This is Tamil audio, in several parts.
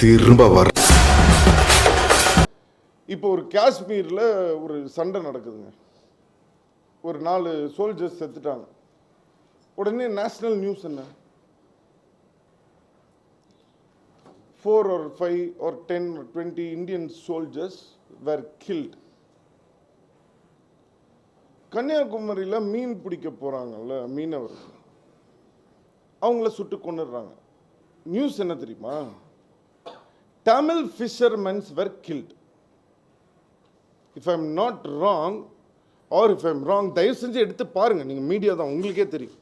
திரும்ப வர. இப்போ ஒரு காஷ்மீரில் ஒரு சண்டை நடக்குதுங்க. ஒரு 4 சோல்ஜர்ஸ் செத்துட்டாங்க. உடனே நேஷனல் நியூஸ் என்ன, 4 or 5 or 10 or 20 Indian soldiers were killed. கன்னியாகுமரியில் மீன் பிடிக்க போகிறாங்கல்ல மீனவர்கள், அவங்கள சுட்டு கொன்னுடுறாங்க. நியூஸ் என்ன தெரியுமா, Tamil fishermen were killed. If I'm not wrong or if I'm wrong, தயவு செஞ்சு எடுத்து பாருங்க, நீங்க மீடியா தான், உங்களுக்கே தெரியும்.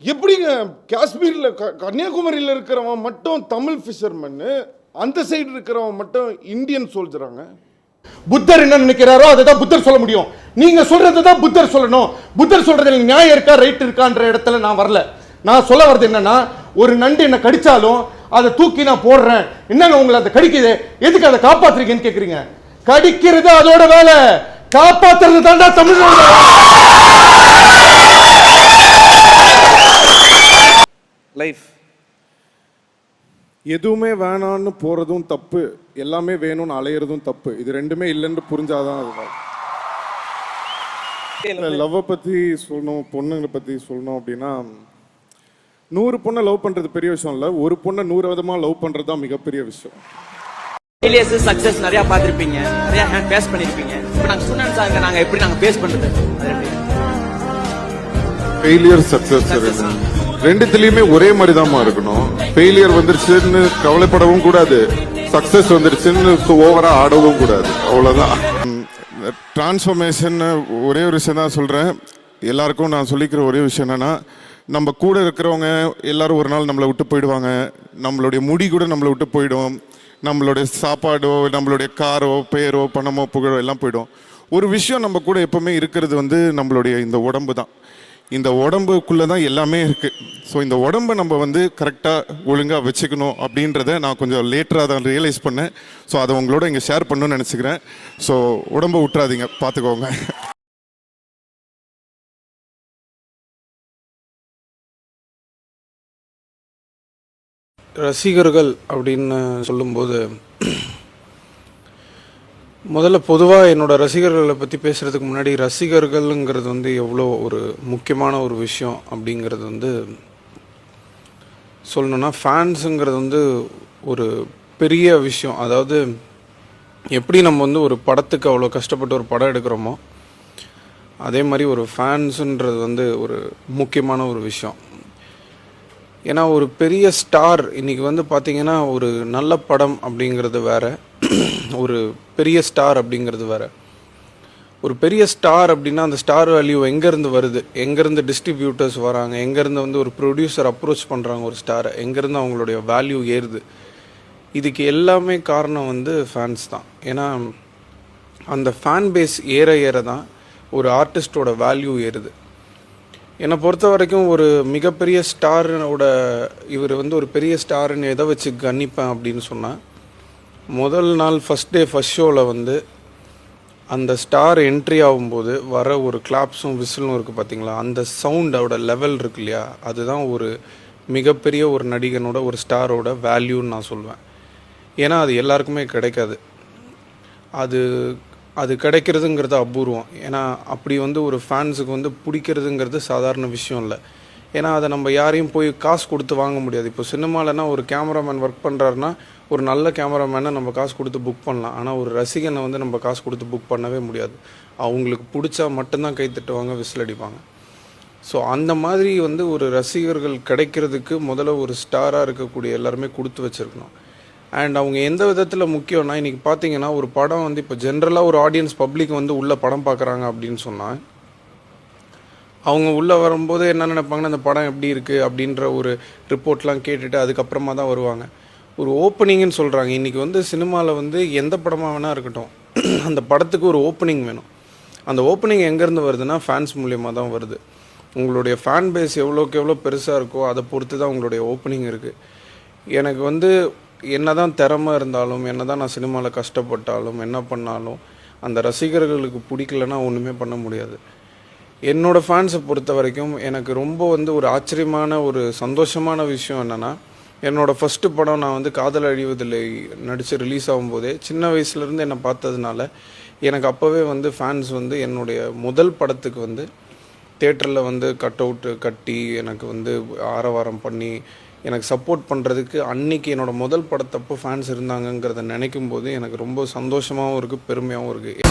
எப்படிங்க காஷ்மீரில் கன்னியாகுமரியில் இருக்கிறவன் மட்டும் தமிழ் ஃபிஷர்மேன், அந்த சைடு இருக்கிறவன் மட்டும் இந்தியன் சோல்ஜராங்க? புத்தர் என்ன நினைக்கிறாரோ அதை தான் புத்தர் சொல்ல முடியும். நீங்க சொல்றதை தான் புத்தர் சொல்லணும். புத்தர் சொல்றதுல நியாயம் இருக்கா ரைட் இருக்கான்ற இடத்துல நான் வரல. நான் சொல்ல வர்றது என்னன்னா, ஒரு நண்டு என்ன கடிச்சாலும் அதை தூக்கி நான் போடுறேன், என்னங்க உங்களை அதை கடிக்குது, எதுக்கு அதை காப்பாத்துறீங்கன்னு கேக்குறீங்க. கடிக்கிறது அதோட வேலை, காப்பாத்துறது தாண்டா தமிழோட. லைஃப் எதுவுமே வேணான்னு போறதும் தப்பு, எல்லாமே வேணும்னு அலையிறதும் தப்பு. இது ரெண்டுமே இல்லைன்னு புரிஞ்சாதான் அது. லவ்வை பத்தி சொல்லணும், பொண்ணுங்களை பத்தி சொல்லணும் அப்படின்னா, 100 பொண்ணை லவ் பண்றது பெரிய விஷயம் இல்ல, ஒரு பொண்ணை 100 விதமா லவ் பண்றது தான் மிகப்பெரிய விஷயம். ஃபெயிலியர்ஸ் சக்சஸ் நிறைய பார்த்திருப்பீங்க, நிறைய ஹேண்ட் ஃபேஸ் பண்ணிருப்பீங்க. இப்போ நாங்க ஸ்டூடண்ட்ஸாக நாங்க எப்படி நாங்க ஃபேஸ் பண்றது, ஃபெயிலியர் சக்சஸ் ரெண்டுத்துலயுமே ஒரே மாதிரி தான் இருக்கணும். ஃபெயிலியர் வந்துருச்சுன்னு கவலைப்படவும் கூடாது, சக்சஸ் வந்துருச்சுன்னு ஓவரா ஆடவும் கூடாது. அவ்வளவுதான் டிரான்ஸ்ஃபர்மேஷன். ஒரே ஒரு விஷயம் தான் சொல்றேன், எல்லாருக்கும் நான் சொல்லிக்கிற ஒரே விஷயம் என்னன்னா, நம்ம கூட இருக்கிறவங்க எல்லாரும் ஒரு நாள் நம்மளை விட்டு போயிடுவாங்க. நம்மளுடைய முடி கூட நம்மளை விட்டு போயிடும், நம்மளுடைய சாப்பாடோ நம்மளுடைய காரோ பேரோ பணமோ புகழோ எல்லாம் போயிடும். ஒரு விஷயம் நம்ம கூட எப்பவுமே இருக்கிறது நம்மளுடைய இந்த உடம்பு தான். இந்த உடம்புக்குள்ளே தான் எல்லாமே இருக்குது. ஸோ இந்த உடம்பை நம்ம கரெக்டாக ஒழுங்காக வச்சுக்கணும் அப்படின்றத நான் கொஞ்சம் லேட்டராக தான் ரியலைஸ் பண்ணேன். ஸோ அதை உங்களோட இங்கே ஷேர் பண்ணணும்னு நினச்சிக்கிறேன். ஸோ உடம்பை விட்டுறாதீங்க, பார்த்துக்கோங்க. ரசிகர்கள் அப்படின்னு சொல்லும்போது, முதல்ல பொதுவாக என்னோடய ரசிகர்களை பற்றி பேசுகிறதுக்கு முன்னாடி, ரசிகர்கள்ங்கிறது எவ்வளோ ஒரு முக்கியமான ஒரு விஷயம் அப்படிங்கிறது சொல்லணுன்னா, ஃபேன்ஸுங்கிறது ஒரு பெரிய விஷயம். அதாவது எப்படி நம்ம ஒரு படத்துக்கு அவ்வளோ கஷ்டப்பட்டு ஒரு படம் எடுக்கிறோமோ, அதே மாதிரி ஒரு ஃபேன்ஸுன்றது ஒரு முக்கியமான ஒரு விஷயம். ஏன்னா ஒரு பெரிய ஸ்டார் இன்றைக்கி பார்த்திங்கன்னா, ஒரு நல்ல படம் அப்படிங்கிறது வேறு, ஒரு பெரிய ஸ்டார் அப்படிங்கிறது வேறு. ஒரு பெரிய ஸ்டார் அப்படின்னா அந்த ஸ்டார் வேல்யூ எங்கேருந்து வருது, எங்கேருந்து டிஸ்ட்ரிபியூட்டர்ஸ் வராங்க, எங்கேருந்து ஒரு ப்ரொடியூசர் அப்ரோச் பண்ணுறாங்க ஒரு ஸ்டாரை, எங்கேருந்து அவங்களுடைய வேல்யூ ஏறுது, இதுக்கு எல்லாமே காரணம் ஃபேன்ஸ் தான். ஏன்னா அந்த ஃபேன் பேஸ் ஏற ஏற தான் ஒரு ஆர்டிஸ்டோட வேல்யூ ஏறுது. என்னை பொறுத்த வரைக்கும் ஒரு மிகப்பெரிய ஸ்டாரோட இவர் ஒரு பெரிய ஸ்டாருன்னு எதை வச்சு கணிப்பேன் அப்படின்னு சொன்னால், முதல் நாள் ஃபஸ்ட் டே ஃபஸ்ட் ஷோவில் அந்த ஸ்டார் என்ட்ரி ஆகும்போது வர ஒரு கிளாப்ஸும் விசிலும் இருக்குது பார்த்தீங்களா, அந்த சவுண்டோட லெவல் இருக்கு இல்லையா, அதுதான் ஒரு மிகப்பெரிய ஒரு நடிகனோட ஒரு ஸ்டாரோட வேல்யூன்னு நான் சொல்லுவேன். ஏன்னா அது எல்லாருக்குமே கிடைக்காது, அது கிடைக்கிறதுங்கிறது அபூர்வம். ஏன்னா அப்படி ஒரு ஃபேன்ஸுக்கு பிடிக்கிறதுங்கிறது சாதாரண விஷயம் இல்லை. ஏன்னா அதை நம்ம யாரையும் போய் காசு கொடுத்து வாங்க முடியாது. இப்போ சினிமாலனா ஒரு கேமராமேன் ஒர்க் பண்ணுறாருன்னா, ஒரு நல்ல கேமராமேனை நம்ம காசு கொடுத்து புக் பண்ணலாம். ஆனால் ஒரு ரசிகனை நம்ம காசு கொடுத்து புக் பண்ணவே முடியாது. அவங்களுக்கு பிடிச்சா மட்டும்தான் கை தட்டுவாங்க, விசில் அடிப்பாங்க. ஸோ அந்த மாதிரி ஒரு ரசிகர்கள் கிடைக்கிறதுக்கு முதல்ல ஒரு ஸ்டாராக இருக்கக்கூடிய எல்லாருமே கொடுத்து வச்சுருக்கணும். அண்ட் அவங்க எந்த விதத்தில் முக்கியம்னா, இன்றைக்கி பார்த்தீங்கன்னா ஒரு படம் இப்போ ஜென்ரலாக ஒரு ஆடியன்ஸ் பப்ளிக் உள்ள படம் பார்க்குறாங்க அப்படின்னு சொன்னால், அவங்க உள்ளே வரும்போது என்ன நினைப்பாங்கன்னா, அந்த படம் எப்படி இருக்குது அப்படின்ற ஒரு ரிப்போர்ட்லாம் கேட்டுட்டு அதுக்கப்புறமா தான் வருவாங்க. ஒரு ஓப்பனிங்னு சொல்கிறாங்க. இன்றைக்கி சினிமாவில் எந்த படமாக வேணால் இருக்கட்டும், அந்த படத்துக்கு ஒரு ஓப்பனிங் வேணும். அந்த ஓப்பனிங் எங்கேருந்து வருதுன்னா ஃபேன்ஸ் மூலியமாக தான் வருது. உங்களுடைய ஃபேன் பேஸ் எவ்வளோக்கு எவ்வளோ பெருசாக இருக்கோ அதை பொறுத்து தான் உங்களுடைய ஓப்பனிங் இருக்குது. எனக்கு என்ன தான் திறமை இருந்தாலும், என்ன தான் நான் சினிமாவில் கஷ்டப்பட்டாலும், என்ன பண்ணாலும் அந்த ரசிகர்களுக்கு பிடிக்கலன்னா ஒன்றுமே பண்ண முடியாது. என்னோடய ஃபேன்ஸை பொறுத்த வரைக்கும் எனக்கு ரொம்ப ஒரு ஆச்சரியமான ஒரு சந்தோஷமான விஷயம் என்னென்னா, என்னோடய ஃபஸ்ட்டு படம் நான் வந்து காதல் அழிவதில்லை நடித்து ரிலீஸ் ஆகும்போதே சின்ன வயசுலேருந்து என்னை பார்த்ததுனால எனக்கு அப்போவே வந்து ஃபேன்ஸ் வந்து என்னுடைய முதல் படத்துக்கு வந்து தேட்டரில் வந்து கட் அவுட்டு கட்டி எனக்கு வந்து ஆரவாரம் பண்ணி எனக்கு சப்போர்ட் பண்ணுறதுக்கு அன்னைக்கு என்னோடய முதல் படத்தப்போ ஃபேன்ஸ் இருந்தாங்கங்கிறத நினைக்கும் போது எனக்கு ரொம்ப சந்தோஷமாகவும் இருக்குது, பெருமையாகவும் இருக்குது.